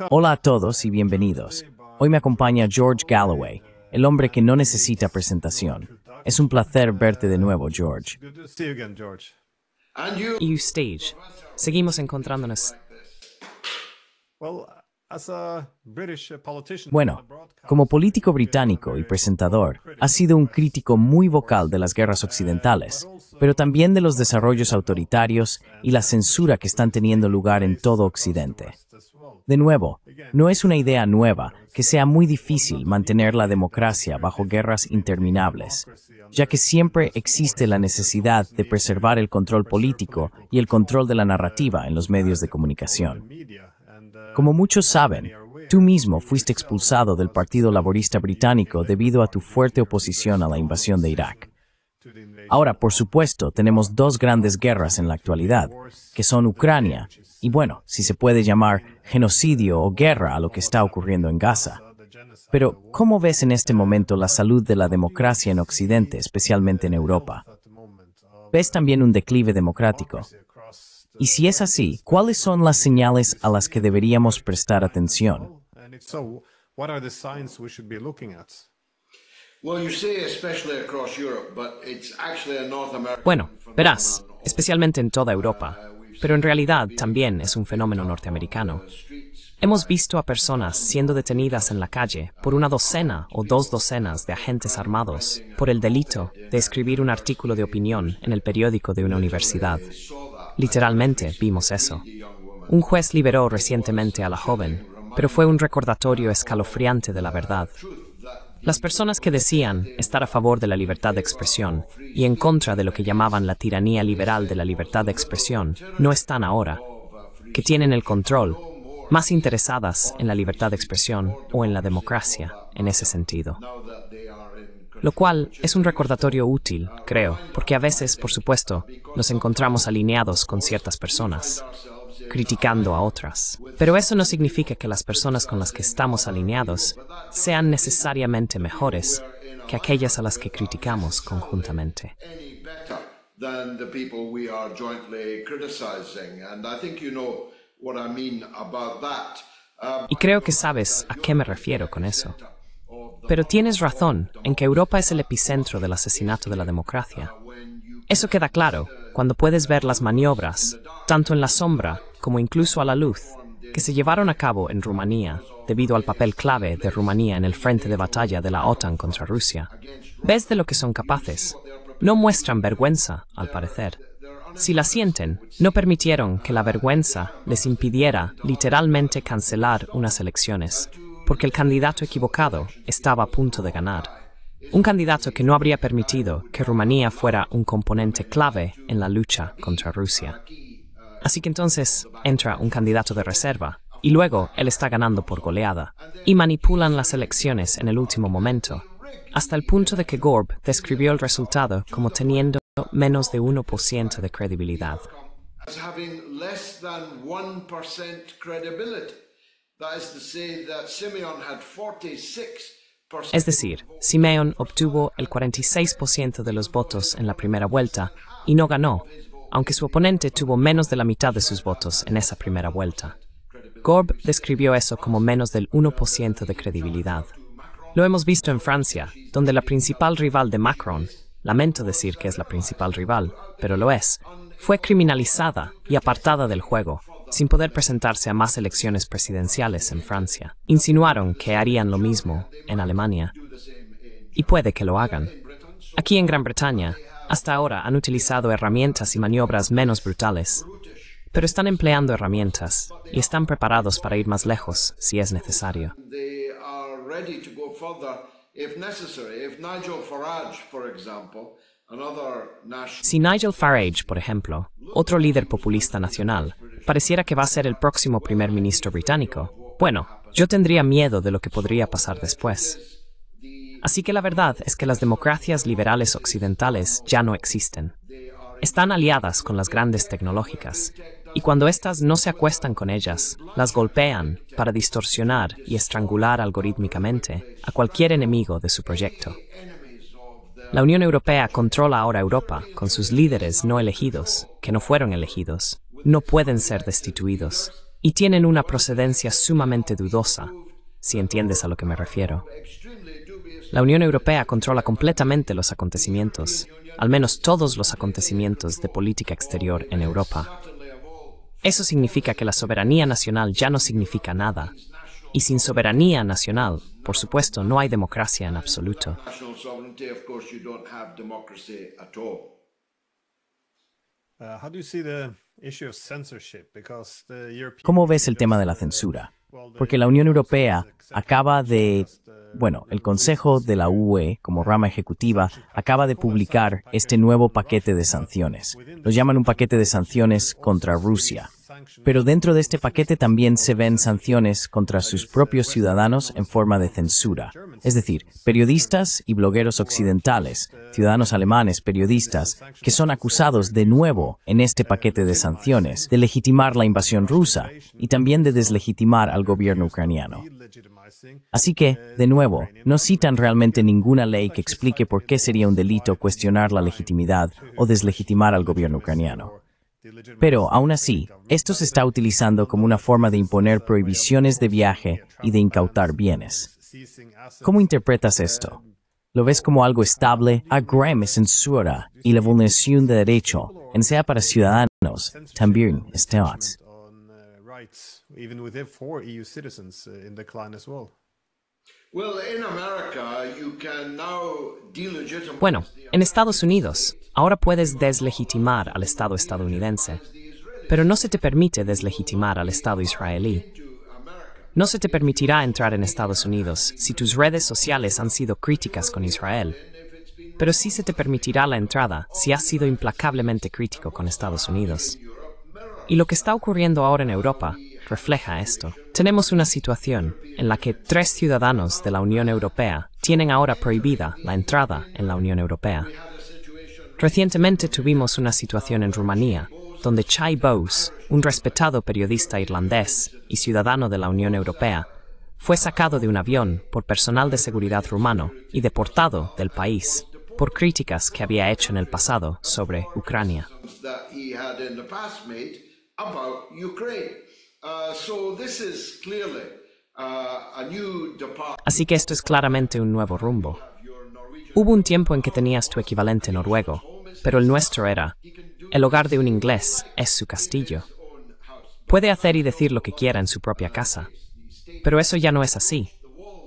Hola a todos y bienvenidos. Hoy me acompaña George Galloway, el hombre que no necesita presentación. Es un placer verte de nuevo, George. Y Stage. Seguimos encontrándonos. Bueno, como político británico y presentador, has sido un crítico muy vocal de las guerras occidentales, pero también de los desarrollos autoritarios y la censura que están teniendo lugar en todo Occidente. De nuevo, no es una idea nueva que sea muy difícil mantener la democracia bajo guerras interminables, ya que siempre existe la necesidad de preservar el control político y el control de la narrativa en los medios de comunicación. Como muchos saben, tú mismo fuiste expulsado del Partido Laborista Británico debido a tu fuerte oposición a la invasión de Irak. Ahora, por supuesto, tenemos dos grandes guerras en la actualidad, que son Ucrania y, bueno, si se puede llamar genocidio o guerra a lo que está ocurriendo en Gaza. Pero, ¿cómo ves en este momento la salud de la democracia en Occidente, especialmente en Europa? ¿Ves también un declive democrático? Y si es así, ¿cuáles son las señales a las que deberíamos prestar atención? Bueno, verás, especialmente en toda Europa, pero en realidad también es un fenómeno norteamericano. Hemos visto a personas siendo detenidas en la calle por una docena o dos docenas de agentes armados por el delito de escribir un artículo de opinión en el periódico de una universidad. Literalmente vimos eso. Un juez liberó recientemente a la joven, pero fue un recordatorio escalofriante de la verdad. Las personas que decían estar a favor de la libertad de expresión y en contra de lo que llamaban la tiranía liberal de la libertad de expresión no están ahora, que tienen el control, más interesadas en la libertad de expresión o en la democracia, en ese sentido. Lo cual es un recordatorio útil, creo, porque a veces, por supuesto, nos encontramos alineados con ciertas personas, criticando a otras. Pero eso no significa que las personas con las que estamos alineados sean necesariamente mejores que aquellas a las que criticamos conjuntamente. Y creo que sabes a qué me refiero con eso. Pero tienes razón en que Europa es el epicentro del asesinato de la democracia. Eso queda claro cuando puedes ver las maniobras, tanto en la sombra como incluso a la luz, que se llevaron a cabo en Rumanía debido al papel clave de Rumanía en el frente de batalla de la OTAN contra Rusia. ¿Ves de lo que son capaces? No muestran vergüenza, al parecer. Si la sienten, no permitieron que la vergüenza les impidiera literalmente cancelar unas elecciones, porque el candidato equivocado estaba a punto de ganar. Un candidato que no habría permitido que Rumanía fuera un componente clave en la lucha contra Rusia. Así que entonces entra un candidato de reserva, y luego él está ganando por goleada, y manipulan las elecciones en el último momento, hasta el punto de que Gorb describió el resultado como teniendo menos de 1% de credibilidad. Es decir, Simeon obtuvo el 46% de los votos en la primera vuelta y no ganó, aunque su oponente tuvo menos de la mitad de sus votos en esa primera vuelta. Gorb describió eso como menos del 1% de credibilidad. Lo hemos visto en Francia, donde la principal rival de Macron, lamento decir que es la principal rival, pero lo es, fue criminalizada y apartada del juego, sin poder presentarse a más elecciones presidenciales en Francia. Insinuaron que harían lo mismo en Alemania. Y puede que lo hagan. Aquí en Gran Bretaña, hasta ahora han utilizado herramientas y maniobras menos brutales, pero están empleando herramientas y están preparados para ir más lejos si es necesario. Si Nigel Farage, por ejemplo, otro líder populista nacional, pareciera que va a ser el próximo primer ministro británico, bueno, yo tendría miedo de lo que podría pasar después. Así que la verdad es que las democracias liberales occidentales ya no existen. Están aliadas con las grandes tecnológicas, y cuando éstas no se acuestan con ellas, las golpean para distorsionar y estrangular algorítmicamente a cualquier enemigo de su proyecto. La Unión Europea controla ahora Europa con sus líderes no elegidos, que no fueron elegidos. No pueden ser destituidos. y tienen una procedencia sumamente dudosa, si entiendes a lo que me refiero. La Unión Europea controla completamente los acontecimientos, al menos todos los acontecimientos de política exterior en Europa. Eso significa que la soberanía nacional ya no significa nada, y sin soberanía nacional, por supuesto, no hay democracia en absoluto. ¿Cómo ves el tema de la censura? Porque la Unión Europea acaba de, el Consejo de la UE, como rama ejecutiva, acaba de publicar este nuevo paquete de sanciones. Lo llaman un paquete de sanciones contra Rusia. Pero dentro de este paquete también se ven sanciones contra sus propios ciudadanos en forma de censura. Es decir, periodistas y blogueros occidentales, ciudadanos alemanes, periodistas, que son acusados de nuevo en este paquete de sanciones de legitimar la invasión rusa y también de deslegitimar al gobierno ucraniano. Así que, de nuevo, no citan realmente ninguna ley que explique por qué sería un delito cuestionar la legitimidad o deslegitimar al gobierno ucraniano. Pero, aún así, esto se está utilizando como una forma de imponer prohibiciones de viaje y de incautar bienes. ¿Cómo interpretas esto? ¿Lo ves como algo estable? Agreme censura y la vulneración de derecho, en sea para ciudadanos, también estados. Bueno, en Estados Unidos, ahora puedes deslegitimar al Estado estadounidense, pero no se te permite deslegitimar al Estado israelí. No se te permitirá entrar en Estados Unidos si tus redes sociales han sido críticas con Israel, pero sí se te permitirá la entrada si has sido implacablemente crítico con Estados Unidos. Y lo que está ocurriendo ahora en Europa refleja esto. Tenemos una situación en la que 3 ciudadanos de la Unión Europea tienen ahora prohibida la entrada en la Unión Europea. Recientemente tuvimos una situación en Rumanía, donde Chai Bowes, un respetado periodista irlandés y ciudadano de la Unión Europea, fue sacado de un avión por personal de seguridad rumano y deportado del país por críticas que había hecho en el pasado sobre Ucrania. Así que esto es claramente un nuevo rumbo. Hubo un tiempo en que tenías tu equivalente noruego, pero el nuestro era: el hogar de un inglés es su castillo. Puede hacer y decir lo que quiera en su propia casa, pero eso ya no es así.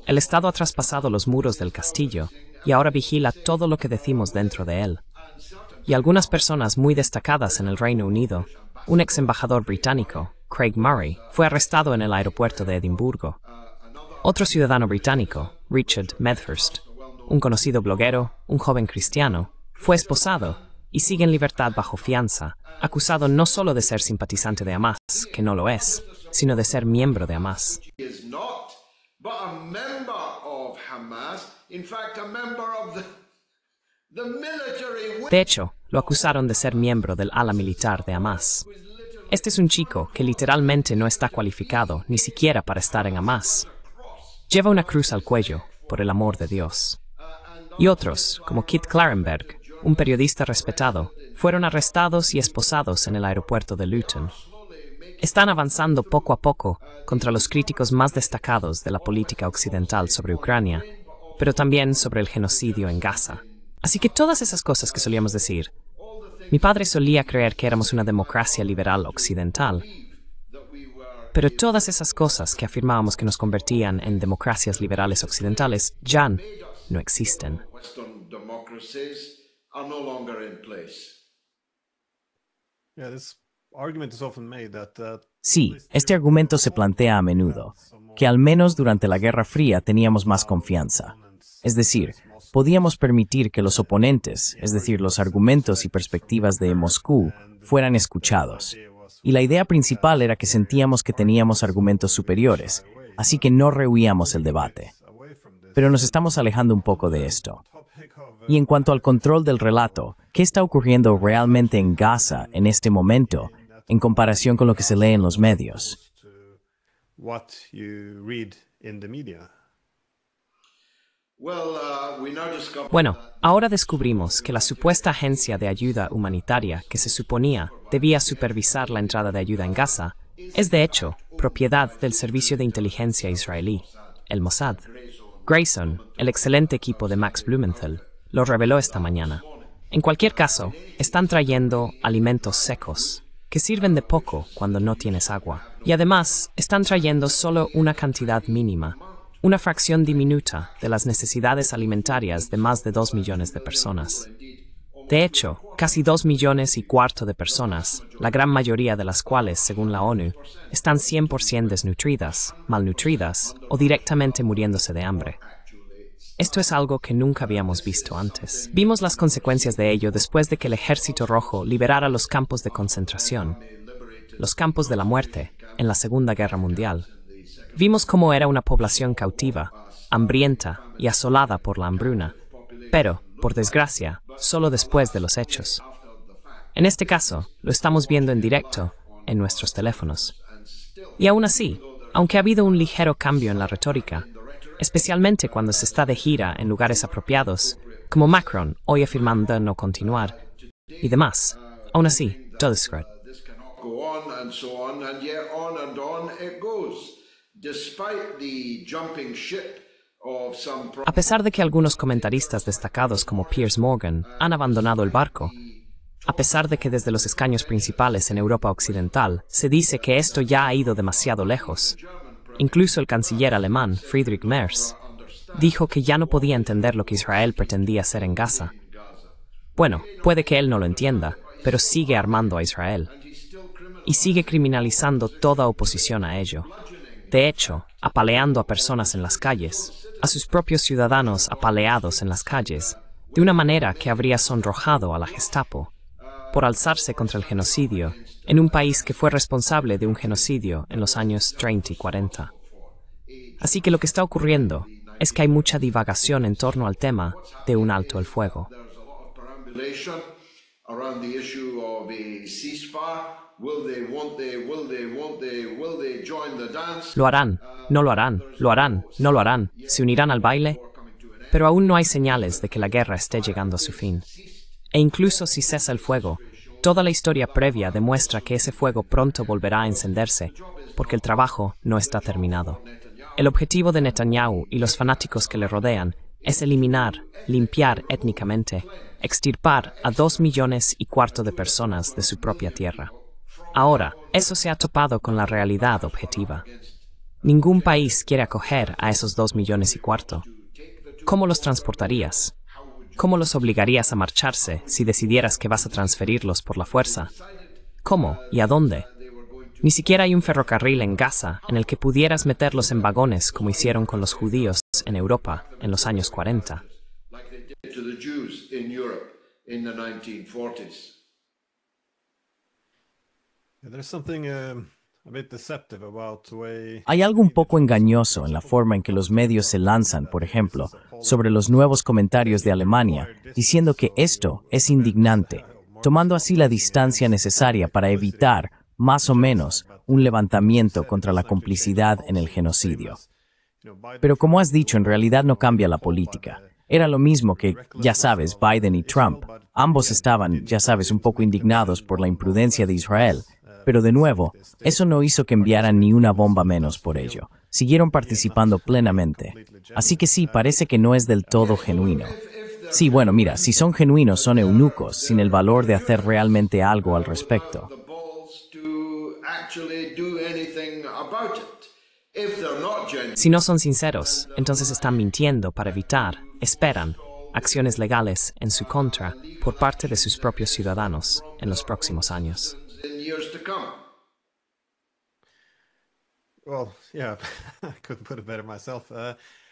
El Estado ha traspasado los muros del castillo y ahora vigila todo lo que decimos dentro de él. Y algunas personas muy destacadas en el Reino Unido, un ex embajador británico, Craig Murray, fue arrestado en el aeropuerto de Edimburgo. Otro ciudadano británico, Richard Medhurst, un conocido bloguero, un joven cristiano, fue esposado y sigue en libertad bajo fianza, acusado no solo de ser simpatizante de Hamas, que no lo es, sino de ser miembro de Hamas. De hecho, lo acusaron de ser miembro del ala militar de Hamas. Este es un chico que literalmente no está cualificado ni siquiera para estar en Hamas. Lleva una cruz al cuello, por el amor de Dios. Y otros, como Kit Klarenberg, un periodista respetado, fueron arrestados y esposados en el aeropuerto de Luton. Están avanzando poco a poco contra los críticos más destacados de la política occidental sobre Ucrania, pero también sobre el genocidio en Gaza. Así que todas esas cosas que solíamos decir. Mi padre solía creer que éramos una democracia liberal occidental, pero todas esas cosas que afirmábamos que nos convertían en democracias liberales occidentales ya no existen. Sí, este argumento se plantea a menudo, que al menos durante la Guerra Fría teníamos más confianza. Es decir, podíamos permitir que los oponentes, es decir, los argumentos y perspectivas de Moscú, fueran escuchados. Y la idea principal era que sentíamos que teníamos argumentos superiores, así que no rehuíamos el debate. Pero nos estamos alejando un poco de esto. Y en cuanto al control del relato, ¿qué está ocurriendo realmente en Gaza en este momento, en comparación con lo que se lee en los medios? Bueno, ahora descubrimos que la supuesta agencia de ayuda humanitaria que se suponía debía supervisar la entrada de ayuda en Gaza Es de hecho propiedad del servicio de inteligencia israelí, el Mossad. Grayson, el excelente equipo de Max Blumenthal, lo reveló esta mañana. En cualquier caso, están trayendo alimentos secos, que sirven de poco cuando no tienes agua. Y además, están trayendo solo una cantidad mínima, una fracción diminuta de las necesidades alimentarias de más de 2 millones de personas. De hecho, casi 2,25 millones de personas, la gran mayoría de las cuales, según la ONU, están 100% desnutridas, malnutridas o directamente muriéndose de hambre. Esto es algo que nunca habíamos visto antes. Vimos las consecuencias de ello después de que el Ejército Rojo liberara los campos de concentración, los campos de la muerte, en la Segunda Guerra Mundial. Vimos cómo era una población cautiva, hambrienta y asolada por la hambruna, pero, por desgracia, solo después de los hechos. En este caso, lo estamos viendo en directo en nuestros teléfonos. Y aún así, aunque ha habido un ligero cambio en la retórica, especialmente cuando se está de gira en lugares apropiados, como Macron hoy afirmando no continuar, y demás, aún así, todo es cruel. A pesar de que algunos comentaristas destacados como Piers Morgan han abandonado el barco, a pesar de que desde los escaños principales en Europa Occidental se dice que esto ya ha ido demasiado lejos, incluso el canciller alemán Friedrich Merz dijo que ya no podía entender lo que Israel pretendía hacer en Gaza. Bueno, puede que él no lo entienda, pero sigue armando a Israel. Y sigue criminalizando toda oposición a ello. De hecho, apaleando a personas en las calles, a sus propios ciudadanos apaleados en las calles, de una manera que habría sonrojado a la Gestapo, por alzarse contra el genocidio en un país que fue responsable de un genocidio en los años 30 y 40. Así que lo que está ocurriendo es que hay mucha divagación en torno al tema de un alto el fuego. ¿Lo harán? ¿No lo harán? ¿Lo harán? ¿No lo harán? ¿Se unirán al baile? Pero aún no hay señales de que la guerra esté llegando a su fin. E incluso si cesa el fuego, toda la historia previa demuestra que ese fuego pronto volverá a encenderse, porque el trabajo no está terminado. El objetivo de Netanyahu y los fanáticos que le rodean es eliminar, limpiar étnicamente, extirpar a 2,25 millones de personas de su propia tierra. Ahora, eso se ha topado con la realidad objetiva. Ningún país quiere acoger a esos 2,25 millones. ¿Cómo los transportarías? ¿Cómo los obligarías a marcharse si decidieras que vas a transferirlos por la fuerza? ¿Cómo y a dónde? Ni siquiera hay un ferrocarril en Gaza en el que pudieras meterlos en vagones como hicieron con los judíos en Europa en los años 40. Hay algo un poco engañoso en la forma en que los medios se lanzan, por ejemplo, sobre los nuevos comentarios de Alemania, diciendo que esto es indignante, tomando así la distancia necesaria para evitar, más o menos, un levantamiento contra la complicidad en el genocidio. Pero como has dicho, en realidad no cambia la política. Era lo mismo que, ya sabes, Biden y Trump. Ambos estaban, ya sabes, un poco indignados por la imprudencia de Israel. Pero de nuevo, eso no hizo que enviaran ni una bomba menos por ello. Siguieron participando plenamente. Así que sí, parece que no es del todo genuino. Sí, bueno, mira, si son genuinos son eunucos, sin el valor de hacer realmente algo al respecto. Si no son sinceros, entonces están mintiendo para evitar, esperan, acciones legales en su contra por parte de sus propios ciudadanos en los próximos años.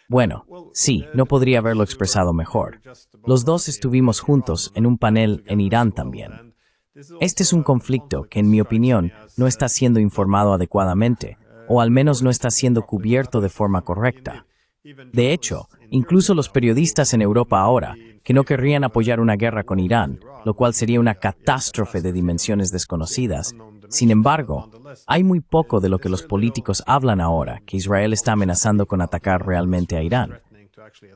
Bueno, sí, no podría haberlo expresado mejor. Los dos estuvimos juntos en un panel en Irán también. Este es un conflicto que, en mi opinión, no está siendo informado adecuadamente, o al menos no está siendo cubierto de forma correcta. De hecho, incluso los periodistas en Europa ahora, que no querrían apoyar una guerra con Irán, lo cual sería una catástrofe de dimensiones desconocidas. Sin embargo, hay muy poco de lo que los políticos hablan ahora, que Israel está amenazando con atacar realmente a Irán.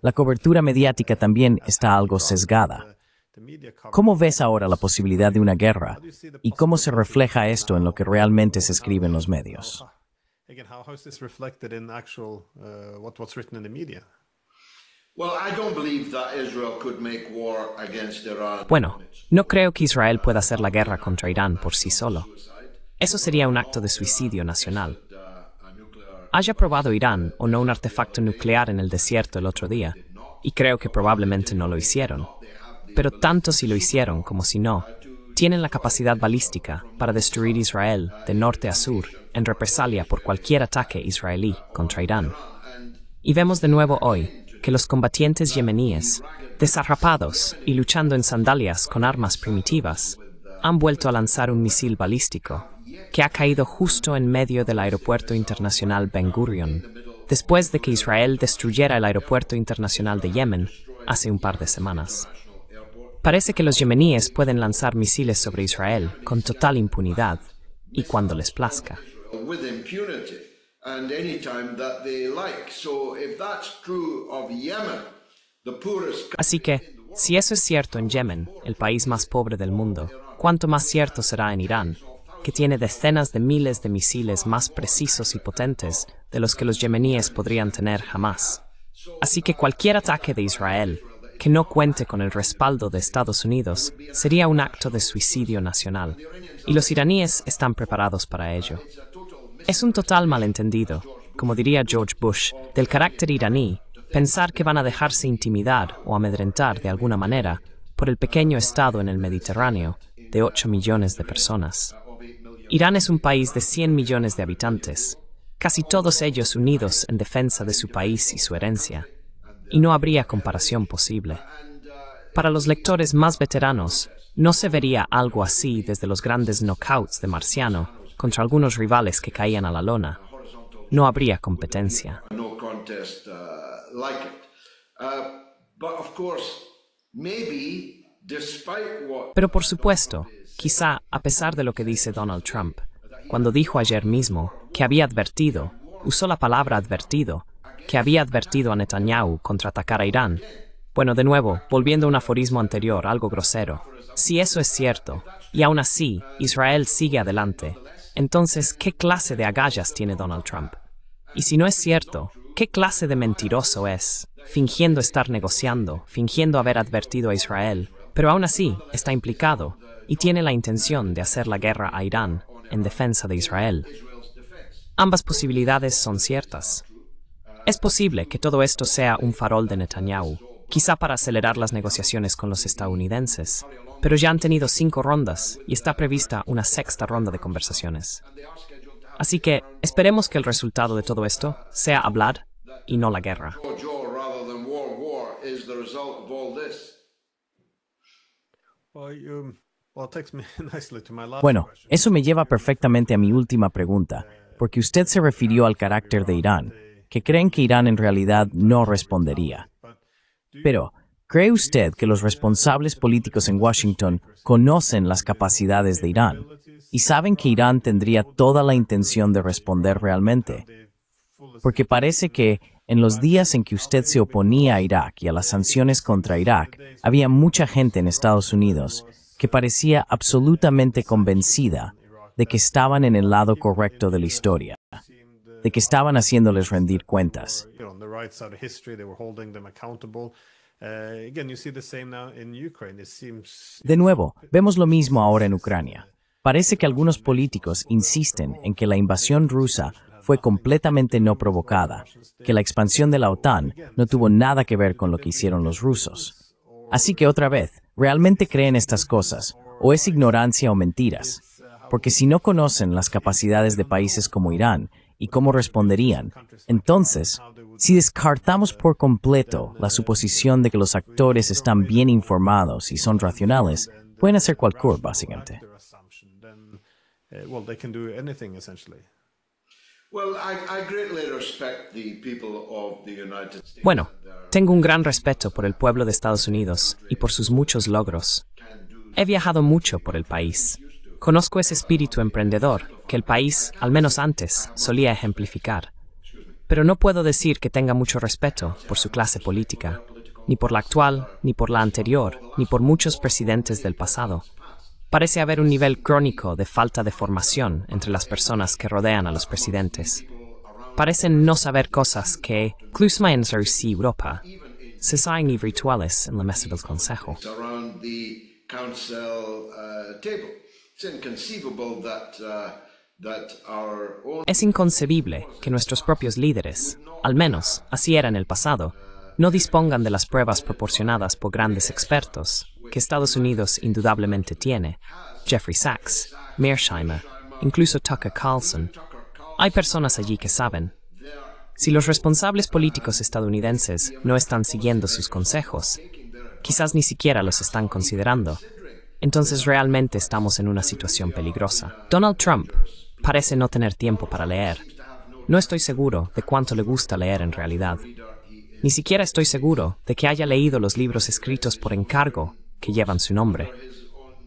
La cobertura mediática también está algo sesgada. ¿Cómo ves ahora la posibilidad de una guerra? ¿Y cómo se refleja esto en lo que realmente se escribe en los medios? Bueno, no creo que Israel pueda hacer la guerra contra Irán por sí solo. Eso sería un acto de suicidio nacional. Haya probado Irán o no un artefacto nuclear en el desierto el otro día, y creo que probablemente no lo hicieron. Pero tanto si lo hicieron como si no, tienen la capacidad balística para destruir Israel de norte a sur en represalia por cualquier ataque israelí contra Irán. Y vemos de nuevo hoy que los combatientes yemeníes, desarrapados y luchando en sandalias con armas primitivas, han vuelto a lanzar un misil balístico que ha caído justo en medio del aeropuerto internacional Ben Gurion, después de que Israel destruyera el aeropuerto internacional de Yemen hace un par de semanas. Parece que los yemeníes pueden lanzar misiles sobre Israel con total impunidad y cuando les plazca. Así que, si eso es cierto en Yemen, el país más pobre del mundo, ¿cuánto más cierto será en Irán, que tiene decenas de miles de misiles más precisos y potentes de los que los yemeníes podrían tener jamás? Así que cualquier ataque de Israel que no cuente con el respaldo de Estados Unidos sería un acto de suicidio nacional, y los iraníes están preparados para ello. Es un total malentendido, como diría George Bush, del carácter iraní, pensar que van a dejarse intimidar o amedrentar de alguna manera por el pequeño estado en el Mediterráneo de 8 millones de personas. Irán es un país de 100 millones de habitantes, casi todos ellos unidos en defensa de su país y su herencia, y no habría comparación posible. Para los lectores más veteranos, no se vería algo así desde los grandes knockouts de Marciano contra algunos rivales que caían a la lona. No habría competencia. Pero por supuesto, quizá a pesar de lo que dice Donald Trump, cuando dijo ayer mismo que había advertido, usó la palabra advertido, que había advertido a Netanyahu contraatacar a Irán. Bueno, de nuevo, volviendo a un aforismo anterior, algo grosero. Si eso es cierto, y aún así Israel sigue adelante, entonces, ¿qué clase de agallas tiene Donald Trump? Y si no es cierto, ¿qué clase de mentiroso es, fingiendo estar negociando, fingiendo haber advertido a Israel, pero aún así está implicado y tiene la intención de hacer la guerra a Irán en defensa de Israel? Ambas posibilidades son ciertas. Es posible que todo esto sea un farol de Netanyahu, quizá para acelerar las negociaciones con los estadounidenses, pero ya han tenido 5 rondas y está prevista una 6ª ronda de conversaciones. Así que esperemos que el resultado de todo esto sea hablar y no la guerra. Bueno, eso me lleva perfectamente a mi última pregunta, porque usted se refirió al carácter de Irán, que creen que Irán en realidad no respondería. Pero, ¿cree usted que los responsables políticos en Washington conocen las capacidades de Irán y saben que Irán tendría toda la intención de responder realmente? Porque parece que, en los días en que usted se oponía a Irak y a las sanciones contra Irak, había mucha gente en Estados Unidos que parecía absolutamente convencida de que estaban en el lado correcto de la historia, de que estaban haciéndoles rendir cuentas. De nuevo, vemos lo mismo ahora en Ucrania. Parece que algunos políticos insisten en que la invasión rusa fue completamente no provocada, que la expansión de la OTAN no tuvo nada que ver con lo que hicieron los rusos. Así que otra vez, ¿realmente creen estas cosas? ¿O es ignorancia o mentiras? Porque si no conocen las capacidades de países como Irán y cómo responderían, entonces, si descartamos por completo la suposición de que los actores están bien informados y son racionales, pueden hacer cualquier, básicamente. Bueno, tengo un gran respeto por el pueblo de Estados Unidos y por sus muchos logros. He viajado mucho por el país. Conozco ese espíritu emprendedor que el país, al menos antes, solía ejemplificar. Pero no puedo decir que tenga mucho respeto por su clase política. ni por la actual, ni por la anterior, ni por muchos presidentes del pasado. Parece haber un nivel crónico de falta de formación entre las personas que rodean a los presidentes. Parecen no saber cosas que, incluso en Europa, se saben y rituales en la mesa del Consejo. Es inconcebible que nuestros propios líderes, al menos así era en el pasado, no dispongan de las pruebas proporcionadas por grandes expertos que Estados Unidos indudablemente tiene. Jeffrey Sachs, Mearsheimer, incluso Tucker Carlson. Hay personas allí que saben. Si los responsables políticos estadounidenses no están siguiendo sus consejos, quizás ni siquiera los están considerando, entonces realmente estamos en una situación peligrosa. Donald Trump parece no tener tiempo para leer. No estoy seguro de cuánto le gusta leer en realidad. Ni siquiera estoy seguro de que haya leído los libros escritos por encargo que llevan su nombre.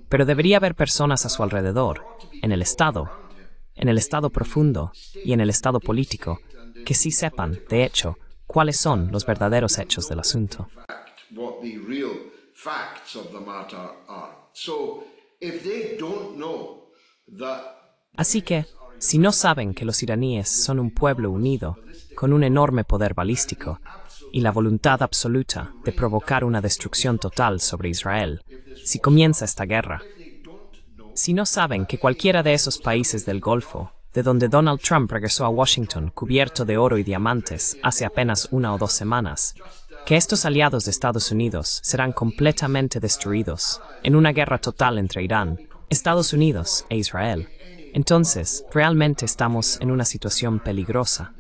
Pero debería haber personas a su alrededor, en el Estado profundo y en el Estado político, que sí sepan, de hecho, cuáles son los verdaderos hechos del asunto. Así que, si no saben que los iraníes son un pueblo unido, con un enorme poder balístico, y la voluntad absoluta de provocar una destrucción total sobre Israel, si comienza esta guerra, si no saben que cualquiera de esos países del Golfo, de donde Donald Trump regresó a Washington cubierto de oro y diamantes hace apenas 1 o 2 semanas, que estos aliados de Estados Unidos serán completamente destruidos en una guerra total entre Irán, Estados Unidos e Israel, entonces realmente estamos en una situación peligrosa.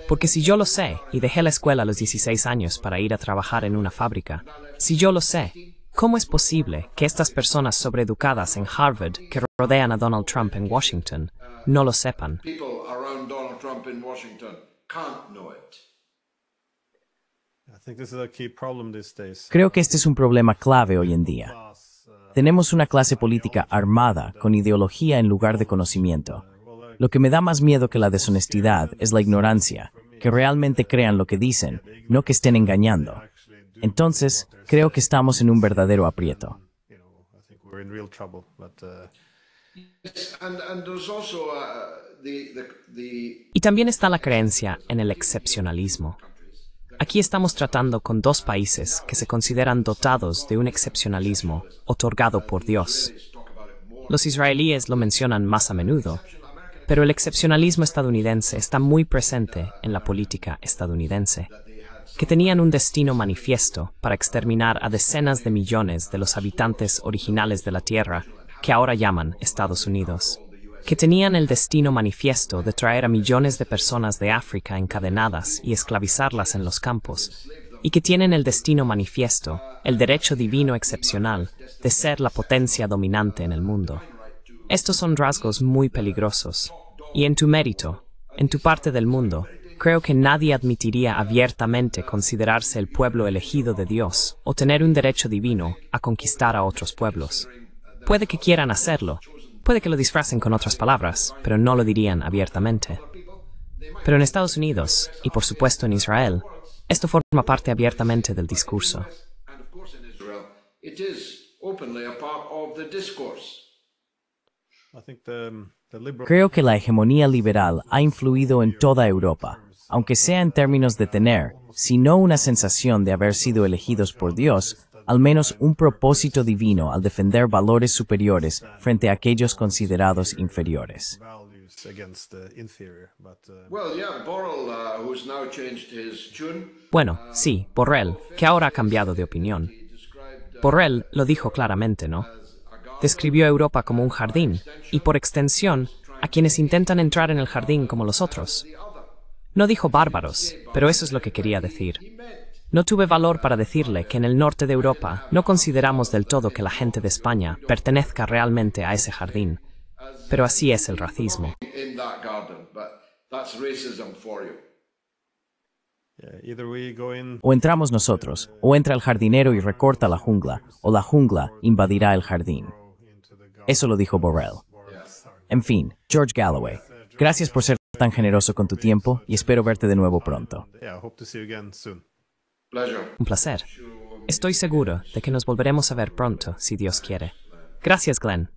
Porque si yo lo sé, y dejé la escuela a los 16 años para ir a trabajar en una fábrica, si yo lo sé, ¿cómo es posible que estas personas sobreeducadas en Harvard que rodean a Donald Trump en Washington no lo sepan? Creo que este es un problema clave hoy en día. Tenemos una clase política armada con ideología en lugar de conocimiento. Lo que me da más miedo que la deshonestidad es la ignorancia, que realmente crean lo que dicen, no que estén engañando. Entonces, creo que estamos en un verdadero aprieto. Y también está la creencia en el excepcionalismo. Aquí estamos tratando con 2 países que se consideran dotados de un excepcionalismo otorgado por Dios. Los israelíes lo mencionan más a menudo, pero el excepcionalismo estadounidense está muy presente en la política estadounidense, que tenían un destino manifiesto para exterminar a decenas de millones de los habitantes originales de la Tierra, que ahora llaman Estados Unidos, que tenían el destino manifiesto de traer a millones de personas de África encadenadas y esclavizarlas en los campos, y que tienen el destino manifiesto, el derecho divino excepcional, de ser la potencia dominante en el mundo. Estos son rasgos muy peligrosos, y en tu mérito, en tu parte del mundo, creo que nadie admitiría abiertamente considerarse el pueblo elegido de Dios o tener un derecho divino a conquistar a otros pueblos. Puede que quieran hacerlo, puede que lo disfracen con otras palabras, pero no lo dirían abiertamente. Pero en Estados Unidos, y por supuesto en Israel, esto forma parte abiertamente del discurso. Creo que la hegemonía liberal ha influido en toda Europa, aunque sea en términos de tener, si no una sensación de haber sido elegidos por Dios, al menos un propósito divino al defender valores superiores frente a aquellos considerados inferiores. Bueno, sí, Borrell, que ahora ha cambiado de opinión. Borrell lo dijo claramente, ¿no? Describió a Europa como un jardín, y por extensión, a quienes intentan entrar en el jardín como los otros. No dijo bárbaros, pero eso es lo que quería decir. No tuve valor para decirle que en el norte de Europa no consideramos del todo que la gente de España pertenezca realmente a ese jardín. Pero así es el racismo. O entramos nosotros, o entra el jardinero y recorta la jungla, o la jungla invadirá el jardín. Eso lo dijo Borrell. En fin, George Galloway, gracias por ser tan generoso con tu tiempo y espero verte de nuevo pronto. Un placer. Estoy seguro de que nos volveremos a ver pronto, si Dios quiere. Gracias, Glenn.